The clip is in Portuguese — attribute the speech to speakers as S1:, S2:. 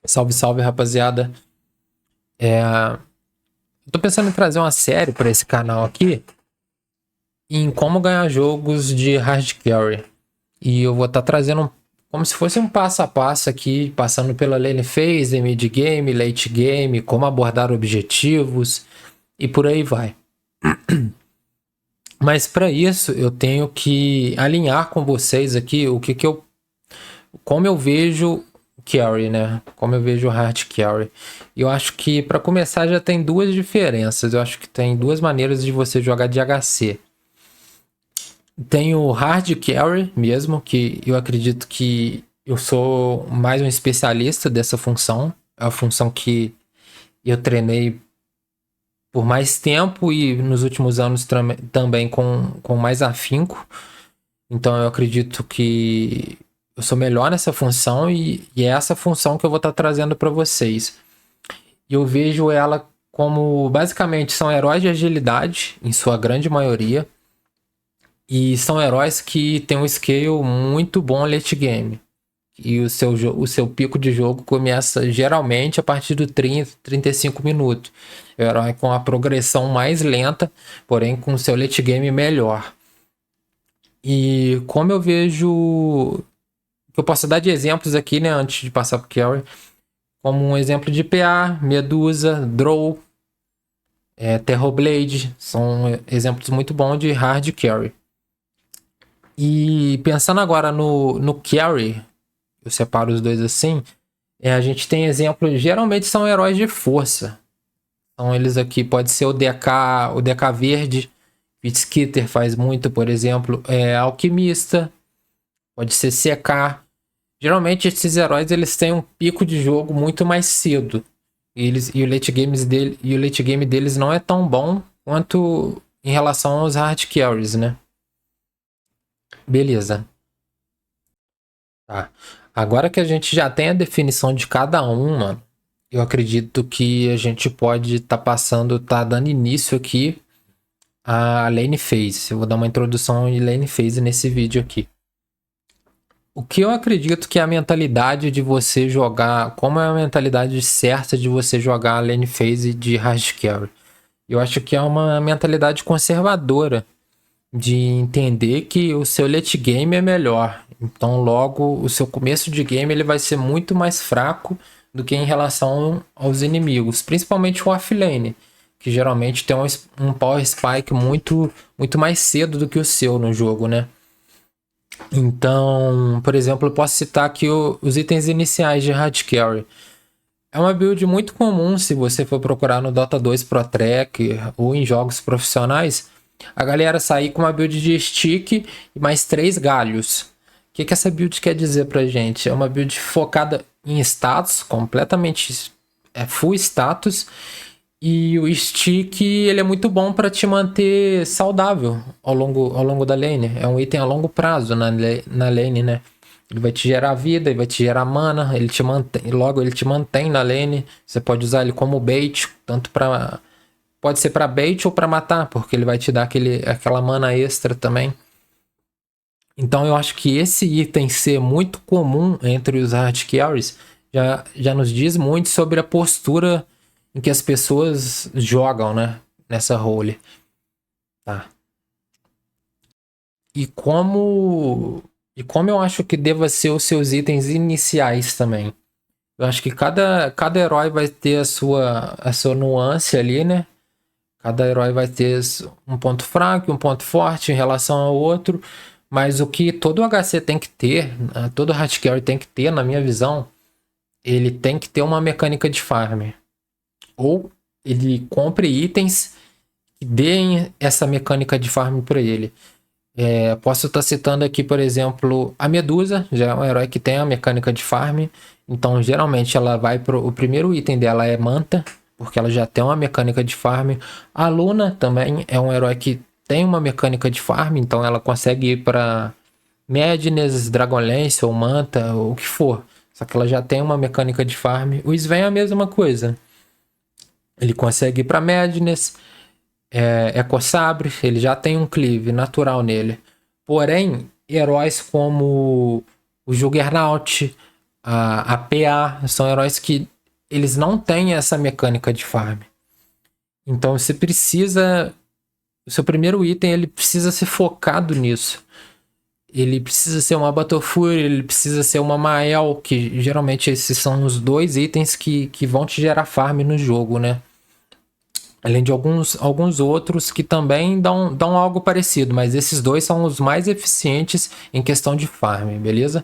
S1: Salve, salve, rapaziada. Eu tô pensando em trazer uma série pra esse canal aqui em como ganhar jogos de hard carry. E eu vou estar trazendo como se fosse um passo a passo aqui, passando pela lane phase, mid game, late game, como abordar objetivos e por aí vai. Mas para isso eu tenho que alinhar com vocês aqui como eu vejo carry, né? Como eu vejo hard carry. Eu acho que para começar já tem duas diferenças. Eu acho que tem duas maneiras de você jogar de HC. Tem o hard carry mesmo, que eu acredito que eu sou mais um especialista dessa função. É a função que eu treinei por mais tempo e nos últimos anos também com mais afinco. Então eu acredito que eu sou melhor nessa função e é essa função que eu vou estar trazendo para vocês. E eu vejo ela como basicamente são heróis de agilidade, em sua grande maioria, e são heróis que têm um scale muito bom late game. E o seu pico de jogo começa geralmente a partir do 30, 35 minutos. É o herói com a progressão mais lenta, porém com o seu late game melhor. E como eu vejo. Eu posso dar de exemplos aqui, né, antes de passar pro Carry, como um exemplo de PA, Medusa, Drow, Terrorblade, são exemplos muito bons de hard carry. E pensando agora no carry, eu separo os dois assim, a gente tem exemplos, geralmente são heróis de força. Então eles aqui, pode ser o DK verde, Pitskeeter faz muito, por exemplo, Alquimista, pode ser CK. Geralmente esses heróis eles têm um pico de jogo muito mais cedo. E o late game deles não é tão bom quanto em relação aos hard carries, né? Beleza. Tá. Agora que a gente já tem a definição de cada um, mano, eu acredito que a gente pode tá dando início aqui à lane phase. Eu vou dar uma introdução de lane phase nesse vídeo aqui. O que eu acredito que é a mentalidade de você jogar, como é a mentalidade certa de você jogar a lane phase de hard carry? Eu acho que é uma mentalidade conservadora de entender que o seu late game é melhor. Então, logo, o seu começo de game ele vai ser muito mais fraco do que em relação aos inimigos, principalmente o offlane, que geralmente tem um power spike muito mais cedo do que o seu no jogo, né? Então, por exemplo, eu posso citar aqui os itens iniciais de hard carry. É uma build muito comum se você for procurar no Dota 2 Pro Tracker ou em jogos profissionais. A galera sair com uma build de stick e mais 3 galhos. O que essa build quer dizer pra gente? É uma build focada em status, completamente full status. E o stick ele é muito bom para te manter saudável ao longo da lane. É um item a longo prazo na lane, né? Ele vai te gerar vida, ele vai te gerar mana, ele te mantém na lane. Você pode usar ele como bait, pode ser para bait ou para matar, porque ele vai te dar aquela mana extra também. Então eu acho que esse item ser muito comum entre os hard carries já nos diz muito sobre a postura em que as pessoas jogam, né, nessa role. Tá. E como eu acho que deva ser os seus itens iniciais também. Eu acho que cada herói vai ter a sua nuance ali, né? Cada herói vai ter um ponto fraco e um ponto forte em relação ao outro. Mas o que todo HC tem que ter, todo hard carry tem que ter, na minha visão, ele tem que ter uma mecânica de farm. Ou ele compre itens que deem essa mecânica de farm para ele. Posso estar citando aqui, por exemplo, a Medusa, já é um herói que tem a mecânica de farm. Então, geralmente, ela vai o primeiro item dela é Manta, porque ela já tem uma mecânica de farm. A Luna também é um herói que tem uma mecânica de farm, então ela consegue ir para Madness, Dragonlance ou Manta, ou o que for. Só que ela já tem uma mecânica de farm. O Sven é a mesma coisa. Ele consegue ir para Madness, Echo Sabre, ele já tem um cleave natural nele. Porém, heróis como o Juggernaut, a PA, são heróis que eles não têm essa mecânica de farm. Então você precisa... O seu primeiro item, ele precisa ser focado nisso. Ele precisa ser uma Battlefury, ele precisa ser uma Mael, que geralmente esses são os dois itens que vão te gerar farm no jogo, né? Além de alguns outros que também dão algo parecido, mas esses dois são os mais eficientes em questão de farm, beleza?